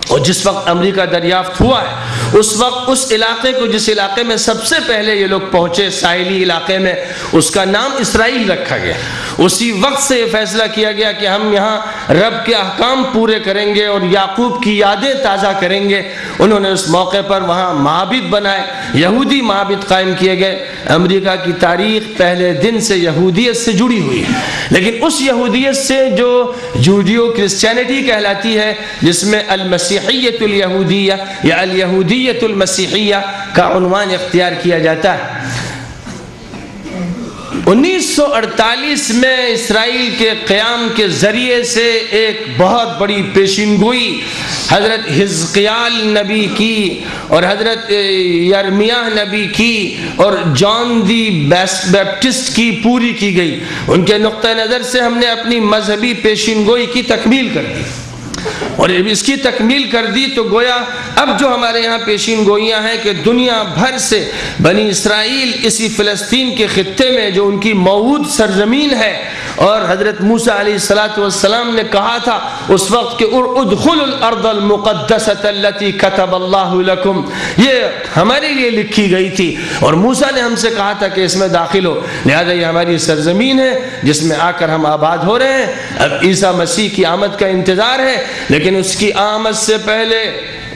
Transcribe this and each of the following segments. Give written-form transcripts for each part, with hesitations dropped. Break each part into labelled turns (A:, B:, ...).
A: اور جس وقت امریکہ دریافت ہوا ہے اس وقت اس علاقے کو، جس علاقے میں سب سے پہلے یہ لوگ پہنچے ساحلی علاقے میں، اس کا نام اسرائیل رکھا گیا۔ اسی وقت سے یہ فیصلہ کیا گیا کہ ہم یہاں رب کے احکام پورے کریں گے اور یعقوب کی یادیں تازہ کریں گے۔ انہوں نے اس موقع پر وہاں معابد بنائے، یہودی معابد قائم کیے گئے۔ امریکہ کی تاریخ پہلے دن سے یہودیت سے جڑی ہوئی ہے، لیکن اس یہودیت سے جو جوڈیو کرسچینٹی کہلاتی ہے، جس میں المسیحیت الیہودیہ یا الیہودیت المسیحیہ کا عنوان اختیار کیا جاتا ہے۔ 1948 میں اسرائیل کے قیام کے ذریعے سے ایک بہت بڑی پیشین گوئی حضرت حزقیال نبی کی اور حضرت یرمیاہ نبی کی اور جان دی بیپٹسٹ کی پوری کی گئی۔ ان کے نقطہ نظر سے ہم نے اپنی مذہبی پیشین گوئی کی تکمیل کر دی، اور اس کی تکمیل کر دی تو گویا اب جو ہمارے یہاں پیشین گوئیاں ہیں کہ دنیا بھر سے بنی اسرائیل اسی فلسطین کے خطے میں جو ان کی موعود سرزمین ہے، اور حضرت موسیٰ علیہ السلام نے کہا تھا اس وقت کہ ادخلوا الارض المقدسۃ التي كتب اللہ لکم، یہ ہمارے لیے لکھی گئی تھی اور موسیٰ نے ہم سے کہا تھا کہ اس میں داخل ہو، لہذا یہ ہماری سرزمین ہے جس میں آ کر ہم آباد ہو رہے ہیں۔ اب عیسیٰ مسیح کی آمد کا انتظار ہے، لیکن اس کی آمد سے پہلے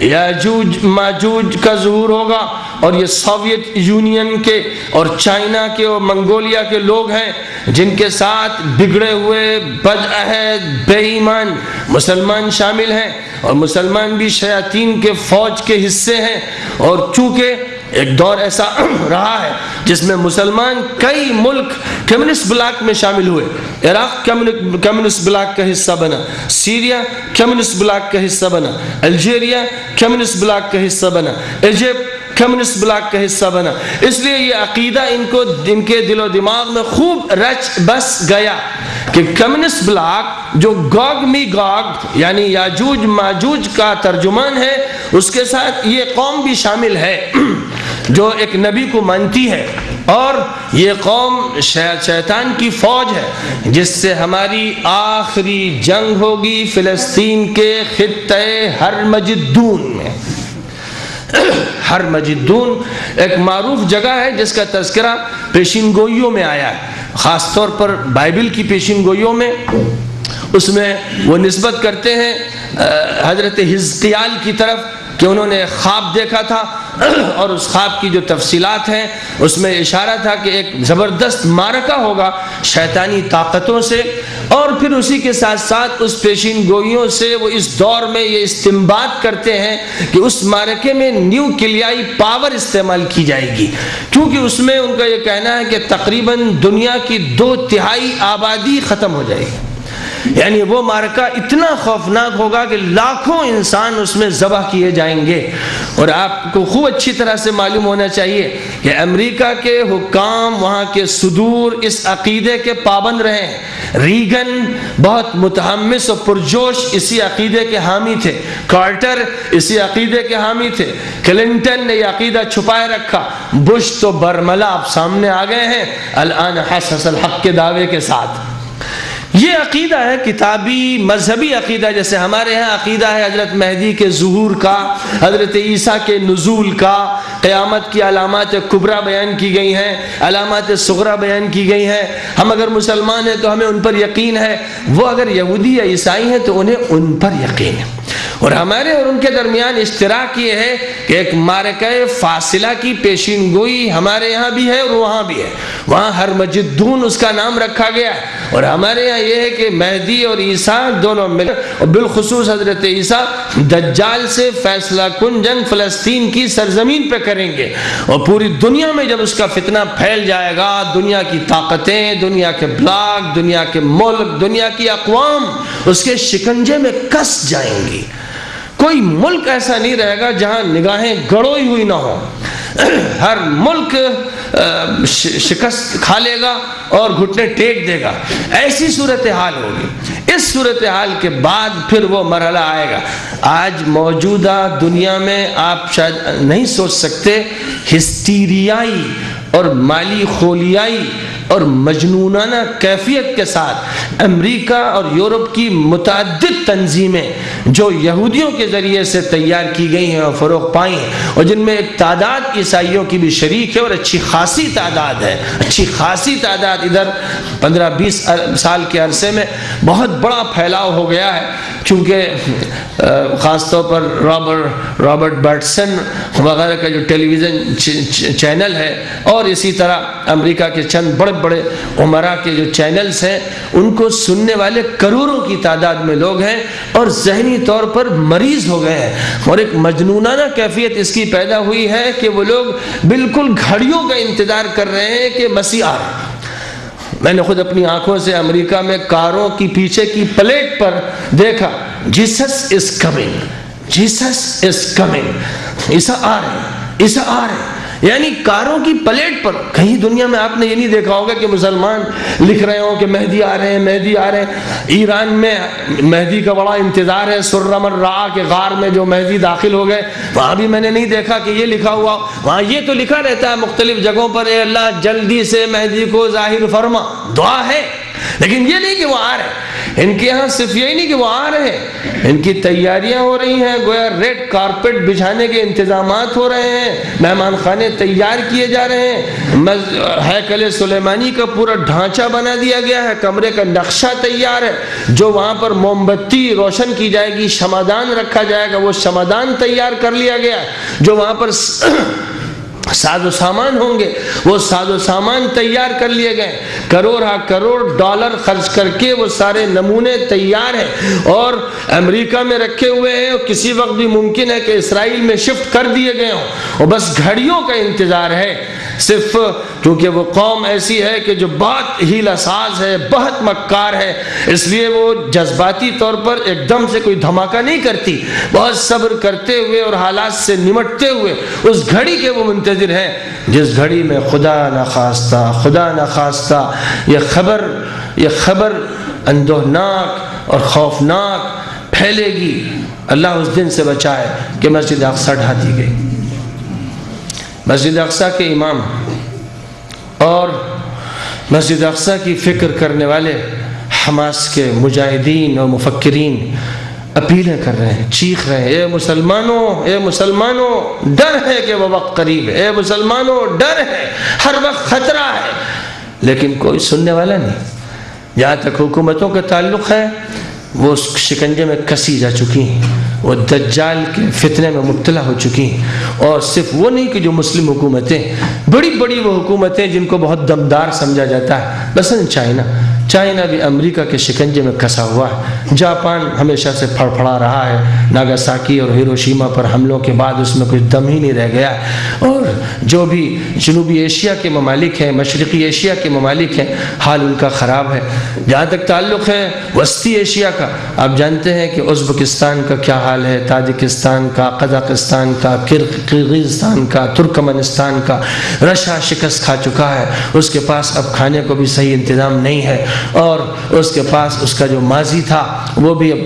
A: یاجوج ماجوج کا ظہور ہوگا، اور یہ سوویت یونین کے اور چائنا کے اور منگولیا کے لوگ ہیں جن کے ساتھ بگڑے ہوئے بدعہد بے ایمان مسلمان شامل ہیں، اور مسلمان بھی شیاطین کے فوج کے حصے ہیں۔ اور چونکہ ایک دور ایسا رہا ہے جس میں مسلمان کئی ملک کمیونسٹ بلاک میں شامل ہوئے، عراق کمیونسٹ بلاک کا حصہ بنا، سیریا کمیونسٹ بلاک کا حصہ بنا، الجیریا کمیونسٹ بلاک کا حصہ بنا، ایجپٹ کمیونسٹ بلاک کا حصہ بنا۔ اس لیے یہ عقیدہ ان کے دل و دماغ میں خوب رچ بس گیا کہ کمیونسٹ بلاک جو گوگ می گوگ یعنی یاجوج ماجوج کا ترجمان ہے، اس کے ساتھ یہ قوم بھی شامل ہے جو ایک نبی کو مانتی ہے، اور یہ قوم شیطان کی فوج ہے جس سے ہماری آخری جنگ ہوگی فلسطین کے خطے ہرمجدون میں۔ ہرمجدون ایک معروف جگہ ہے جس کا تذکرہ پیشین گوئیوں میں آیا ہے، خاص طور پر بائبل کی پیشین گوئیوں میں۔ اس میں وہ نسبت کرتے ہیں حضرت حزقیال کی طرف کہ انہوں نے خواب دیکھا تھا، اور اس خواب کی جو تفصیلات ہیں اس میں اشارہ تھا کہ ایک زبردست معرکہ ہوگا شیطانی طاقتوں سے، اور پھر اسی کے ساتھ ساتھ اس پیشین گوئیوں سے وہ اس دور میں یہ استنباط کرتے ہیں کہ اس معرکے میں نیوکلیائی پاور استعمال کی جائے گی، کیونکہ اس میں ان کا یہ کہنا ہے کہ تقریباً دنیا کی 2/3 آبادی ختم ہو جائے گی۔ یعنی وہ معرکہ اتنا خوفناک ہوگا کہ لاکھوں انسان اس میں ذبح کیے جائیں گے۔ اور آپ کو خوب اچھی طرح سے معلوم ہونا چاہیے کہ امریکہ کے حکام وہاں کے صدور اس عقیدے کے پابند رہے ہیں۔ ریگن بہت متحمس اور پرجوش اسی عقیدے کے حامی تھے، کارٹر اسی عقیدے کے حامی تھے، کلنٹن نے یہ عقیدہ چھپائے رکھا، بش تو برملا اب سامنے آ گئے ہیں الان حسس الحق کے دعوے کے ساتھ۔ یہ عقیدہ ہے کتابی مذہبی عقیدہ، جیسے ہمارے ہاں عقیدہ ہے حضرت مہدی کے ظہور کا، حضرت عیسیٰ کے نزول کا، قیامت کی علامات کبریٰ بیان کی گئی ہیں، علامات صغریٰ بیان کی گئی ہیں۔ ہم اگر مسلمان ہیں تو ہمیں ان پر یقین ہے، وہ اگر یہودی یا عیسائی ہیں تو انہیں ان پر یقین ہے۔ اور ہمارے اور ان کے درمیان اشتراک یہ ہے کہ ایک معرکہ فاصلہ کی پیشین گوئی ہمارے یہاں بھی ہے اور وہاں بھی ہے، وہاں ہرمجدون اس کا نام رکھا گیا ہے، اور ہمارے یہاں یہ ہے کہ مہدی اور عیسیٰ دونوں مل، اور بالخصوص حضرت عیسیٰ دجال سے فیصلہ کن جنگ فلسطین کی سرزمین پہ کریں گے، اور پوری دنیا میں جب اس کا فتنہ پھیل جائے گا، دنیا کی طاقتیں، دنیا کے بلاک، دنیا کے ملک، دنیا کی اقوام اس کے شکنجے میں کس جائیں گی۔ کوئی ملک ایسا نہیں رہے گا جہاں نگاہیں گڑوئی ہوئی نہ ہو، ہر ملک شکست کھا لے گا اور گھٹنے ٹیک دے گا، ایسی صورتحال ہوگی۔ اس صورتحال کے بعد پھر وہ مرحلہ آئے گا۔ آج موجودہ دنیا میں آپ شاید نہیں سوچ سکتے ہسٹیریائی اور مالی خولیائی اور مجنونانہ کیفیت کے ساتھ امریکہ اور یورپ کی متعدد تنظیمیں جو یہودیوں کے ذریعے سے تیار کی گئی ہیں اور فروغ پائی ہیں، اور جن میں ایک تعداد عیسائیوں کی بھی شریک ہے اور اچھی خاصی تعداد ہے، اچھی خاصی تعداد ادھر 15-20 سال کے عرصے میں بہت بڑا پھیلاؤ ہو گیا ہے، کیونکہ خاص طور پر رابرٹ برٹسن وغیرہ کا جو ٹیلی ویژن چینل ہے، اور اسی طرح امریکہ کے چند بڑے بڑے عمرا کے جو چینلز ہیں، ان کو سننے والے کروڑوں کی تعداد میں لوگ ہیں اور ذہنی طور پر مریض ہو گئے ہیں، اور ایک مجنونانہ کیفیت اس کی پیدا ہوئی ہے کہ وہ لوگ بالکل گھڑیوں کا انتظار کر رہے ہیں کہ مسیح آ رہا ہے۔ میں نے خود اپنی آنکھوں سے امریکہ میں کاروں کی پیچھے کی پلیٹ پر دیکھا، Jesus is coming, Jesus is coming, عیسیٰ آ رہے ہیں، عیسیٰ آ رہے ہیں۔ یعنی کاروں کی پلیٹ پر کہیں دنیا میں آپ نے یہ نہیں دیکھا ہوگا کہ مسلمان لکھ رہے ہوں کہ مہدی آ رہے ہیں، مہدی آ رہے ہیں۔ ایران میں مہدی کا بڑا انتظار ہے، سرم الرعا کے غار میں جو مہدی داخل ہو گئے، وہاں بھی میں نے نہیں دیکھا کہ یہ لکھا ہوا، وہاں یہ تو لکھا رہتا ہے مختلف جگہوں پر، اے اللہ جلدی سے مہدی کو ظاہر فرما، دعا ہے، لیکن یہ نہیں کہ وہ آ رہے ہیں۔ ان کے ہاں صرف یہی نہیں کہ وہ آ رہے ہیں، ان کی تیاریاں ہو رہی ہیں، گویا ریڈ کارپٹ بچھانے کے انتظامات ہو رہے ہیں، مہمان خانے تیار کیے جا رہے ہیں، ہیکل سلیمانی کا پورا ڈھانچہ بنا دیا گیا ہے، کمرے کا نقشہ تیار ہے، جو وہاں پر موم بتی روشن کی جائے گی، شمعدان رکھا جائے گا، وہ شمعدان تیار کر لیا گیا ہے، جو وہاں پر ساز و سامان ہوں گے، وہ ساز و سامان تیار کر لیے گئے، کروڑ ہا کروڑ ڈالر خرچ کر کے وہ سارے نمونے تیار ہیں اور امریکہ میں رکھے ہوئے ہیں، اور کسی وقت بھی ممکن ہے کہ اسرائیل میں شفٹ کر دیے گئے ہوں، اور بس گھڑیوں کا انتظار ہے، صرف کیونکہ وہ قوم ایسی ہے کہ جو بہت ہیلہ ساز ہے، بہت مکار ہے، اس لیے وہ جذباتی طور پر ایک دم سے کوئی دھماکہ نہیں کرتی، بہت صبر کرتے ہوئے اور حالات سے نمٹتے ہوئے اس گھڑی کے وہ منتظر ہیں جس گھڑی میں خدا نہ خواستہ یہ خبر اندوہناک اور خوفناک پھیلے گی۔ اللہ اس دن سے بچائے کہ مسجد اقصی ڈھا دی گئی۔ مسجد اقصی کے امام اور مسجد اقصی کی فکر کرنے والے حماس کے مجاہدین اور مفکرین اپیلیں کر رہے ہیں، چیخ رہے ہیں، اے مسلمانوں ڈر ہے کہ وہ وقت قریب ہے، اے مسلمانوں ڈر ہے، ہر وقت خطرہ ہے، لیکن کوئی سننے والا نہیں۔ جہاں تک حکومتوں کا تعلق ہے، وہ شکنجے میں کسی جا چکی ہیں، وہ دجال کے فتنے میں مبتلا ہو چکی ہیں، اور صرف وہ نہیں کہ جو مسلم حکومتیں، بڑی بڑی وہ حکومتیں جن کو بہت دمدار سمجھا جاتا ہے، مثلا چائنا بھی امریکہ کے شکنجے میں کسا ہوا ہے، جاپان ہمیشہ سے پھڑپھڑا رہا ہے، ناگاساکی اور ہیروشیما پر حملوں کے بعد اس میں کچھ دم ہی نہیں رہ گیا، اور جو بھی جنوبی ایشیا کے ممالک ہیں، مشرقی ایشیا کے ممالک ہیں، حال ان کا خراب ہے۔ جہاں تک تعلق ہے وسطی ایشیا کا، آپ جانتے ہیں کہ ازبکستان کا کیا حال ہے، تاجکستان کا، قزاقستان کا، کرغزستان کا، ترکمنستان کا، رشیا شکست کھا چکا ہے، اس کے پاس اب کھانے کو بھی صحیح انتظام نہیں ہے، اور اس کے پاس اس کا جو ماضی تھا وہ بھی اب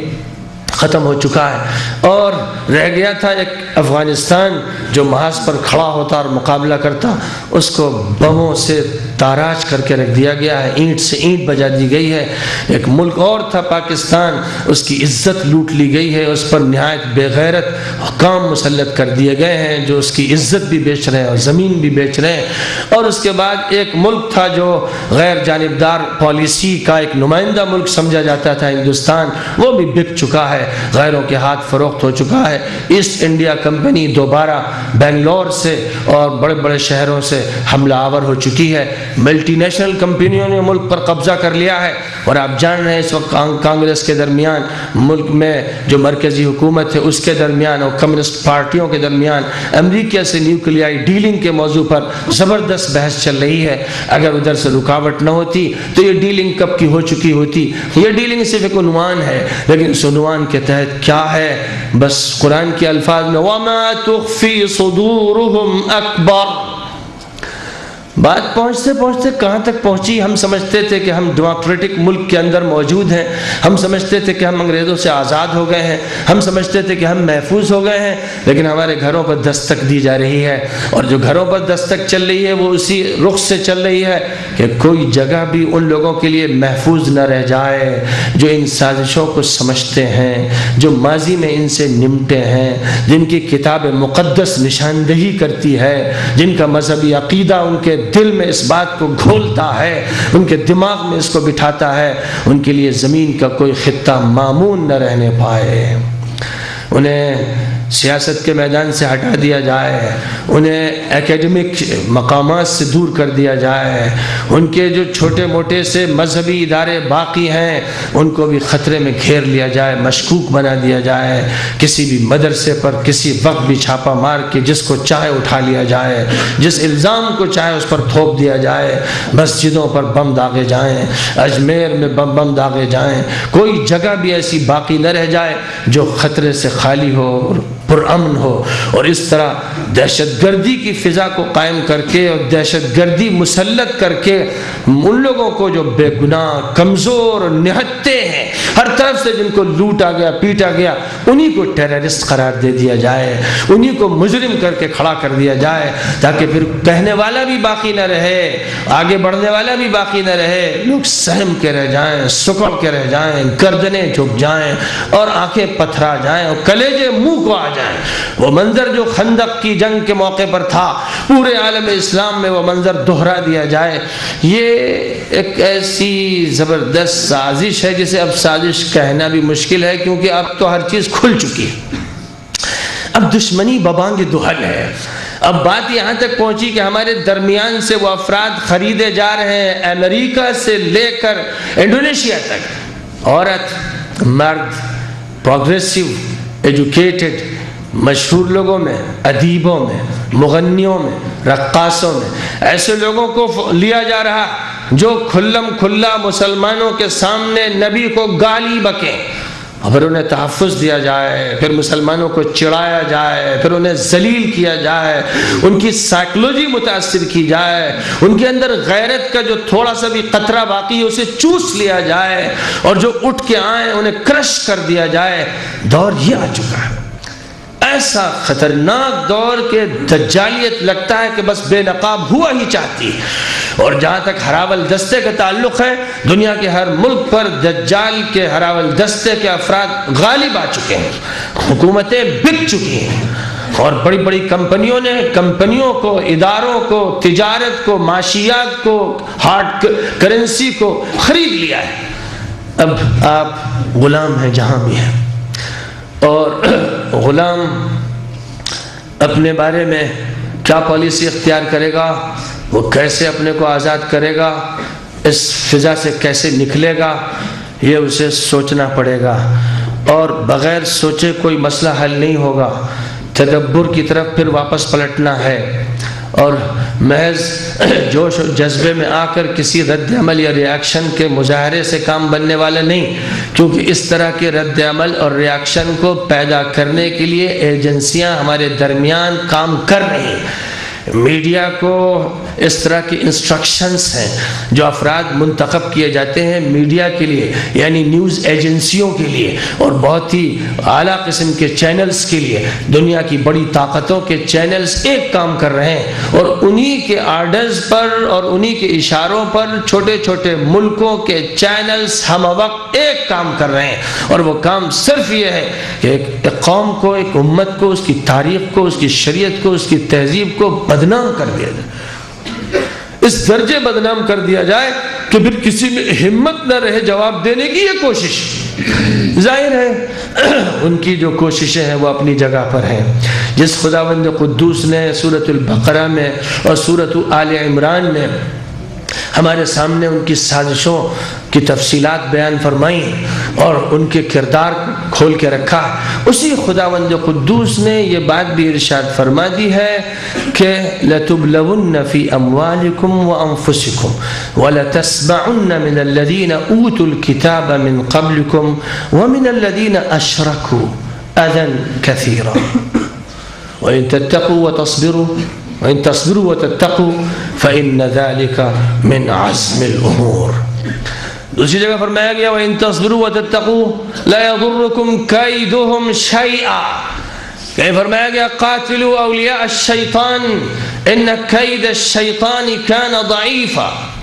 A: ختم ہو چکا ہے، اور رہ گیا تھا ایک افغانستان جو محاذ پر کھڑا ہوتا اور مقابلہ کرتا، اس کو بموں سے تاراج کر کے رکھ دیا گیا ہے، اینٹ سے اینٹ بجا دی گئی ہے۔ ایک ملک اور تھا پاکستان، اس کی عزت لوٹ لی گئی ہے، اس پر نہایت بے غیرت حکام مسلط کر دیے گئے ہیں جو اس کی عزت بھی بیچ رہے ہیں اور زمین بھی بیچ رہے ہیں۔ اور اس کے بعد ایک ملک تھا جو غیر جانبدار پالیسی کا ایک نمائندہ ملک سمجھا جاتا تھا، ہندوستان، وہ بھی بک چکا ہے، غیروں کے ہاتھ فروخت ہو چکا ہے۔ ایسٹ انڈیا کمپنی دوبارہ بنگلور سے اور بڑے بڑے شہروں سے حملہ آور ہو چکی ہے، ملٹی نیشنل کمپنیوں نے ملک پر قبضہ کر لیا ہے، اور آپ جان رہے ہیں اس وقت کانگریس کے درمیان، ملک میں جو مرکزی حکومت ہے اس کے درمیان اور کمیونسٹ پارٹیوں کے درمیان امریکہ سے نیوکلیائی ڈیلنگ کے موضوع پر زبردست بحث چل رہی ہے۔ اگر ادھر سے رکاوٹ نہ ہوتی تو یہ ڈیلنگ کب کی ہو چکی ہوتی۔ یہ ڈیلنگ صرف ایک عنوان ہے، لیکن اس عنوان کے تحت کیا ہے؟ بس قرآن کے الفاظ میں وَمَا تُخْفِي صُدُورُهُمْ أَكْبَرُ، بات پہنچتے پہنچتے کہاں تک پہنچی؟ ہم سمجھتے تھے کہ ہم ڈیموکریٹک ملک کے اندر موجود ہیں، ہم سمجھتے تھے کہ ہم انگریزوں سے آزاد ہو گئے ہیں، ہم سمجھتے تھے کہ ہم محفوظ ہو گئے ہیں، لیکن ہمارے گھروں پر دستک دی جا رہی ہے، اور جو گھروں پر دستک چل رہی ہے وہ اسی رخ سے چل رہی ہے کہ کوئی جگہ بھی ان لوگوں کے لیے محفوظ نہ رہ جائے جو ان سازشوں کو سمجھتے ہیں، جو ماضی میں ان سے نمٹے ہیں، جن کی کتاب مقدس نشاندہی کرتی ہے، جن کا مذہبی عقیدہ ان کے دل میں اس بات کو گھولتا ہے، ان کے دماغ میں اس کو بٹھاتا ہے، ان کے لیے زمین کا کوئی خطہ مامون نہ رہنے پائے۔ انہیں سیاست کے میدان سے ہٹا دیا جائے، انہیں اکیڈمک مقامات سے دور کر دیا جائے، ان کے جو چھوٹے موٹے سے مذہبی ادارے باقی ہیں ان کو بھی خطرے میں گھیر لیا جائے، مشکوک بنا دیا جائے، کسی بھی مدرسے پر کسی وقت بھی چھاپا مار کے جس کو چاہے اٹھا لیا جائے، جس الزام کو چاہے اس پر تھوپ دیا جائے، مسجدوں پر بم داغے جائیں، اجمیر میں بم داغے جائیں، کوئی جگہ بھی ایسی باقی نہ رہ جائے جو خطرے سے خالی ہو اور پرامن ہو۔ اور اس طرح دہشت گردی کی فضا کو قائم کر کے اور دہشت گردی مسلط کر کے ان لوگوں کو جو بے گناہ، کمزور اور نہتے ہیں، ہر طرف سے جن کو لوٹا گیا، پیٹا گیا، انہی کو ٹیررسٹ قرار دے دیا جائے، انہی کو مجرم کر کے کھڑا کر دیا جائے، تاکہ پھر کہنے والا بھی باقی نہ رہے، آگے بڑھنے والا بھی باقی نہ رہے، لوگ سہم کے رہ جائیں، سکڑ کے رہ جائیں، گردنیں جھک جائیں اور آنکھیں پتھرا جائیں اور کلیجے منہ کو آ جائیں۔ وہ منظر جو خندق کی جنگ کے موقع پر تھا، پورے عالم اسلام میں وہ منظر دہرا دیا جائے۔ یہ ایک ایسی زبردست سازش ہے جسے اب سازش کہنا بھی مشکل ہے، کیونکہ اب تو ہر چیز کھل چکی ہے، اب دشمنی ببانگ دہل ہے۔ اب بات یہاں تک پہنچی کہ ہمارے درمیان سے وہ افراد خریدے جا رہے ہیں، امریکہ سے لے کر انڈونیشیا تک، عورت، مرد، پروگریسو، ایجوکیٹڈ، مشہور لوگوں میں، ادیبوں میں، مغنیوں میں، رقاصوں میں، ایسے لوگوں کو لیا جا رہا جو کھلم کھلا مسلمانوں کے سامنے نبی کو گالی بکیں، اور پھر انہیں تحفظ دیا جائے، پھر مسلمانوں کو چڑھایا جائے، پھر انہیں ذلیل کیا جائے، ان کی سائیکلوجی متاثر کی جائے، ان کے اندر غیرت کا جو تھوڑا سا بھی قطرہ باقی ہے اسے چوس لیا جائے، اور جو اٹھ کے آئیں انہیں کرش کر دیا جائے۔ دور یہ آ چکا ہے، ایسا خطرناک دور کہ دجالیت لگتا ہے کہ بس بے نقاب ہوا ہی چاہتی ہے۔ اور جہاں تک ہراول دستے کا تعلق ہے، دنیا کے ہر ملک پر دجال کے ہراول دستے کے افراد غالب آ چکے ہیں، حکومتیں بک چکی ہیں، اور بڑی بڑی کمپنیوں کو، اداروں کو، تجارت کو، معاشیات کو، ہارڈ کرنسی کو خرید لیا ہے۔ اب آپ غلام ہیں جہاں بھی ہیں، اور غلام اپنے بارے میں کیا پالیسی اختیار کرے گا، وہ کیسے اپنے کو آزاد کرے گا، اس فضا سے کیسے نکلے گا، یہ اسے سوچنا پڑے گا، اور بغیر سوچے کوئی مسئلہ حل نہیں ہوگا۔ تدبر کی طرف پھر واپس پلٹنا ہے، اور محض جوش و جذبے میں آ کر کسی رد عمل یا ریاکشن کے مظاہرے سے کام بننے والا نہیں، کیونکہ اس طرح کے رد عمل اور ریاکشن کو پیدا کرنے کے لیے ایجنسیاں ہمارے درمیان کام کر رہی ہیں۔ میڈیا کو اس طرح کی انسٹرکشنز ہیں جو افراد منتخب کیے جاتے ہیں میڈیا کے لیے، یعنی نیوز ایجنسیوں کے لیے، اور بہت ہی اعلیٰ قسم کے چینلز کے لیے۔ دنیا کی بڑی طاقتوں کے چینلز ایک کام کر رہے ہیں، اور انہی کے آرڈرز پر اور انہی کے اشاروں پر چھوٹے چھوٹے ملکوں کے چینلز ہم وقت ایک کام کر رہے ہیں، اور وہ کام صرف یہ ہے کہ ایک قوم کو، ایک امت کو، اس کی تاریخ کو، اس کی شریعت کو، اس کی تہذیب کو بدنام کر دیا جائے، اس درجے بدنام کر دیا جائے کہ پھر کسی میں ہمت نہ رہے جواب دینے کی۔ یہ کوشش ظاہر ہے ان کی جو کوششیں ہیں وہ اپنی جگہ پر ہیں۔ جس خداوند قدوس نے سورۃ البقرہ میں اور سورۃ آل عمران میں ہمارے سامنے ان کی سازشوں کی تفصیلات بیان فرمائی اور ان کے کردار کھول کے رکھا، اسی خداوند قدوس نے یہ بات بھی ارشاد فرما دی ہے کہ لَتُبْلَوُنَّ فِي أَمْوَالِكُمْ وَأَنفُسِكُمْ وَلَتَسْمَعُنَّ مِنَ الَّذِينَ أُوتُوا الْكِتَابَ مِنْ قَبْلِكُمْ وَمِنَ الَّذِينَ أَشْرَكُوا أَذًى كَثِيرًا وَإِن تَتَّقُوا وَتَصْبِرُوا وَإِن تَصْبِرُوا وَتَتَّقُوا فَإِنَّ ذَلِكَ مِنْ عَزْمِ الْأُمُورِ. دوسری جگہ فرمایا گیا وَإِن تَصْبِرُوا وَتَتَّقُوا لَا يَضُرُّكُمْ كَيْدُهُمْ شَيْئًا. کہیں فرمایا گیا قاتلوا اولیاء الشیطان ان کید الشیطان کان ضعیفا.